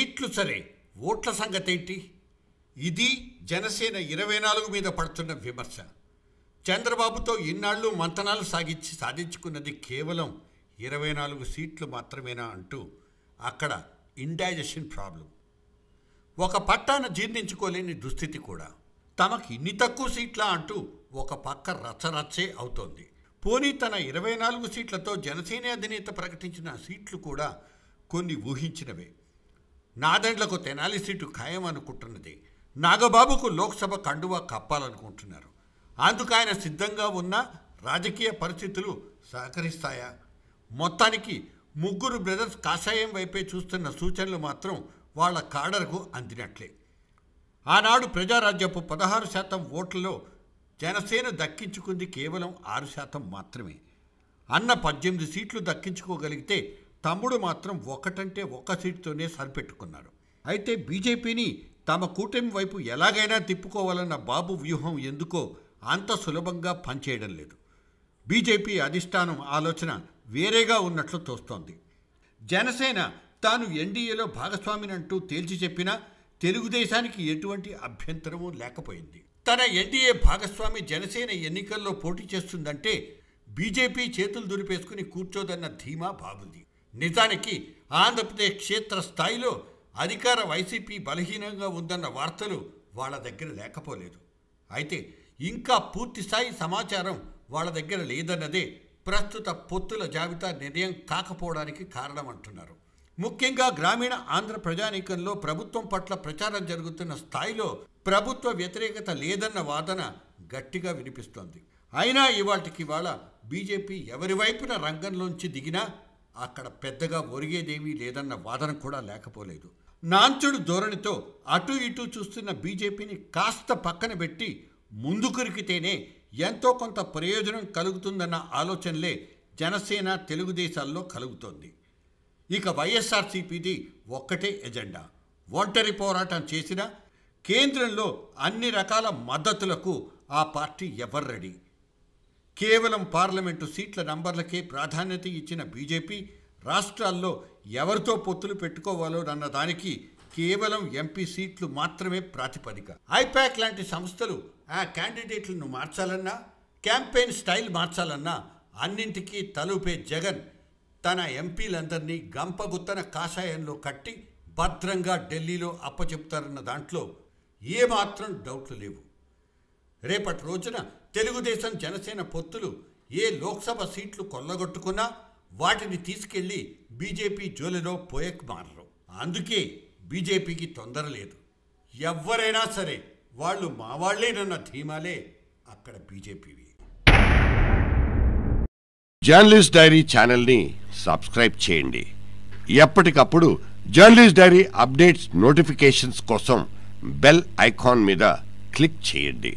సీట్లు సరే, ఓట్ల సంగతేంటి? ఇది జనసేన 24 మీద పడుతున్న విమర్శ. చంద్రబాబుతో ఇన్నాళ్ళు మంతనాలు సాగించి సాధించుకున్నది కేవలం 24 సీట్లు మాత్రమేనా అంటూ అక్కడ ఇండైజెషన్ ప్రాబ్లం, ఒక పట్టాన జీర్ణించుకోలేని దుస్థితి కూడా. తమకి ఇన్ని తక్కువ సీట్లా అంటూ ఒక పక్క రచ్చరచ్చే అవుతోంది. పోనీ తన 24 సీట్లతో జనసేన అధినేత ప్రకటించిన సీట్లు కూడా కొన్ని ఊహించినవే. నాదెండ్లకు తెనాలి సీటు ఖాయం అనుకుంటున్నది. నాగబాబుకు లోక్సభ కండువా కప్పాలనుకుంటున్నారు. అందుకు ఆయన సిద్ధంగా ఉన్న రాజకీయ పరిస్థితులు సహకరిస్తాయా? మొత్తానికి ముగ్గురు బ్రదర్స్ కాషాయం వైపే చూస్తున్న సూచనలు మాత్రం వాళ్ళ కాడర్కు అందినట్లే. ఆనాడు ప్రజారాజ్యపు 16% ఓట్లలో జనసేన దక్కించుకుంది కేవలం 6% మాత్రమే. అన్న 18 సీట్లు దక్కించుకోగలిగితే తమ్ముడు మాత్రం ఒకటంటే ఒక్క సీటుతోనే సరిపెట్టుకున్నారు. అయితే బీజేపీని తమ కూటమి వైపు ఎలాగైనా తిప్పుకోవాలన్న బాబు వ్యూహం ఎందుకో అంత సులభంగా పనిచేయడం లేదు. బీజేపీ అధిష్టానం ఆలోచన వేరేగా ఉన్నట్లు తోస్తోంది. జనసేన తాను ఎన్డీఏలో భాగస్వామినంటూ తేల్చి చెప్పినా తెలుగుదేశానికి ఎటువంటి అభ్యంతరమూ లేకపోయింది. తన ఎన్డీఏ భాగస్వామి జనసేన ఎన్నికల్లో పోటీ చేస్తుందంటే బీజేపీ చేతులు దులిపేసుకుని కూర్చోదన్న ధీమా బాగుంది. నిజానికి ఆంధ్రప్రదేశ్ క్షేత్ర స్థాయిలో అధికార వైసీపీ బలహీనంగా ఉందన్న వార్తలు వాళ్ళ దగ్గర లేకపోలేదు. అయితే ఇంకా పూర్తిస్థాయి సమాచారం వాళ్ళ దగ్గర లేదన్నదే ప్రస్తుత పొత్తుల జాబితా నిర్ణయం కాకపోవడానికి కారణమంటున్నారు. ముఖ్యంగా గ్రామీణ ఆంధ్ర ప్రజానీకంలో ప్రభుత్వం పట్ల ప్రచారం జరుగుతున్న స్థాయిలో ప్రభుత్వ వ్యతిరేకత లేదన్న వాదన గట్టిగా వినిపిస్తోంది. అయినా ఇవాళ బీజేపీ ఎవరి వైపున రంగంలోంచి దిగినా అక్కడ పెద్దగా ఒరిగేదేమీ లేదన్న వాదన కూడా లేకపోలేదు. నాంచుడు ధోరణితో అటు ఇటు చూస్తున్న బీజేపీని కాస్త పక్కన పెట్టి ముందుకురికితేనే ఎంతో కొంత ప్రయోజనం కలుగుతుందన్న ఆలోచనలే జనసేన తెలుగుదేశాల్లో కలుగుతోంది. ఇక వైఎస్ఆర్సీపీది ఒక్కటే ఎజెండా. ఒంటరి పోరాటం చేసినా కేంద్రంలో అన్ని రకాల మద్దతులకు ఆ పార్టీ ఎవరు రెడీ. కేవలం పార్లమెంటు సీట్ల నంబర్లకే ప్రాధాన్యత ఇచ్చిన బీజేపీ రాష్ట్రాల్లో ఎవరితో పొత్తులు పెట్టుకోవాలో అన్న దానికి కేవలం ఎంపీ సీట్లు మాత్రమే ప్రాతిపదిక. ఐపాక్ లాంటి సంస్థలు ఆ క్యాండిడేట్లను మార్చాలన్నా, క్యాంపెయిన్ స్టైల్ మార్చాలన్నా అన్నింటికీ తలూపే జగన్ తన ఎంపీలందరినీ గంపగుత్తన కాషాయంలో కట్టి భద్రంగా ఢిల్లీలో అప్పచెప్తారన్న దాంట్లో ఏమాత్రం డౌట్లు లేవు. రేపటి రోజున తెలుగుదేశం జనసేన పొత్తులు ఏ లోక్సభ సీట్లు కొల్లగొట్టుకున్నా వాటిని తీసుకెళ్లి బీజేపీ జోలిలో పోయకు మారరు. అందుకే బీజేపీకి తొందర లేదు. ఎవరైనా సరే వాళ్ళు మావాళ్లేనన్న ధీమాలే అక్కడ బీజేపీవి. జర్నలిస్ట్ డైరీ ఛానల్ని సబ్స్క్రైబ్ చేయండి. ఎప్పటికప్పుడు జర్నలిస్ట్ డైరీ అప్డేట్స్ నోటిఫికేషన్స్ కోసం బెల్ ఐకాన్ మీద క్లిక్ చేయండి.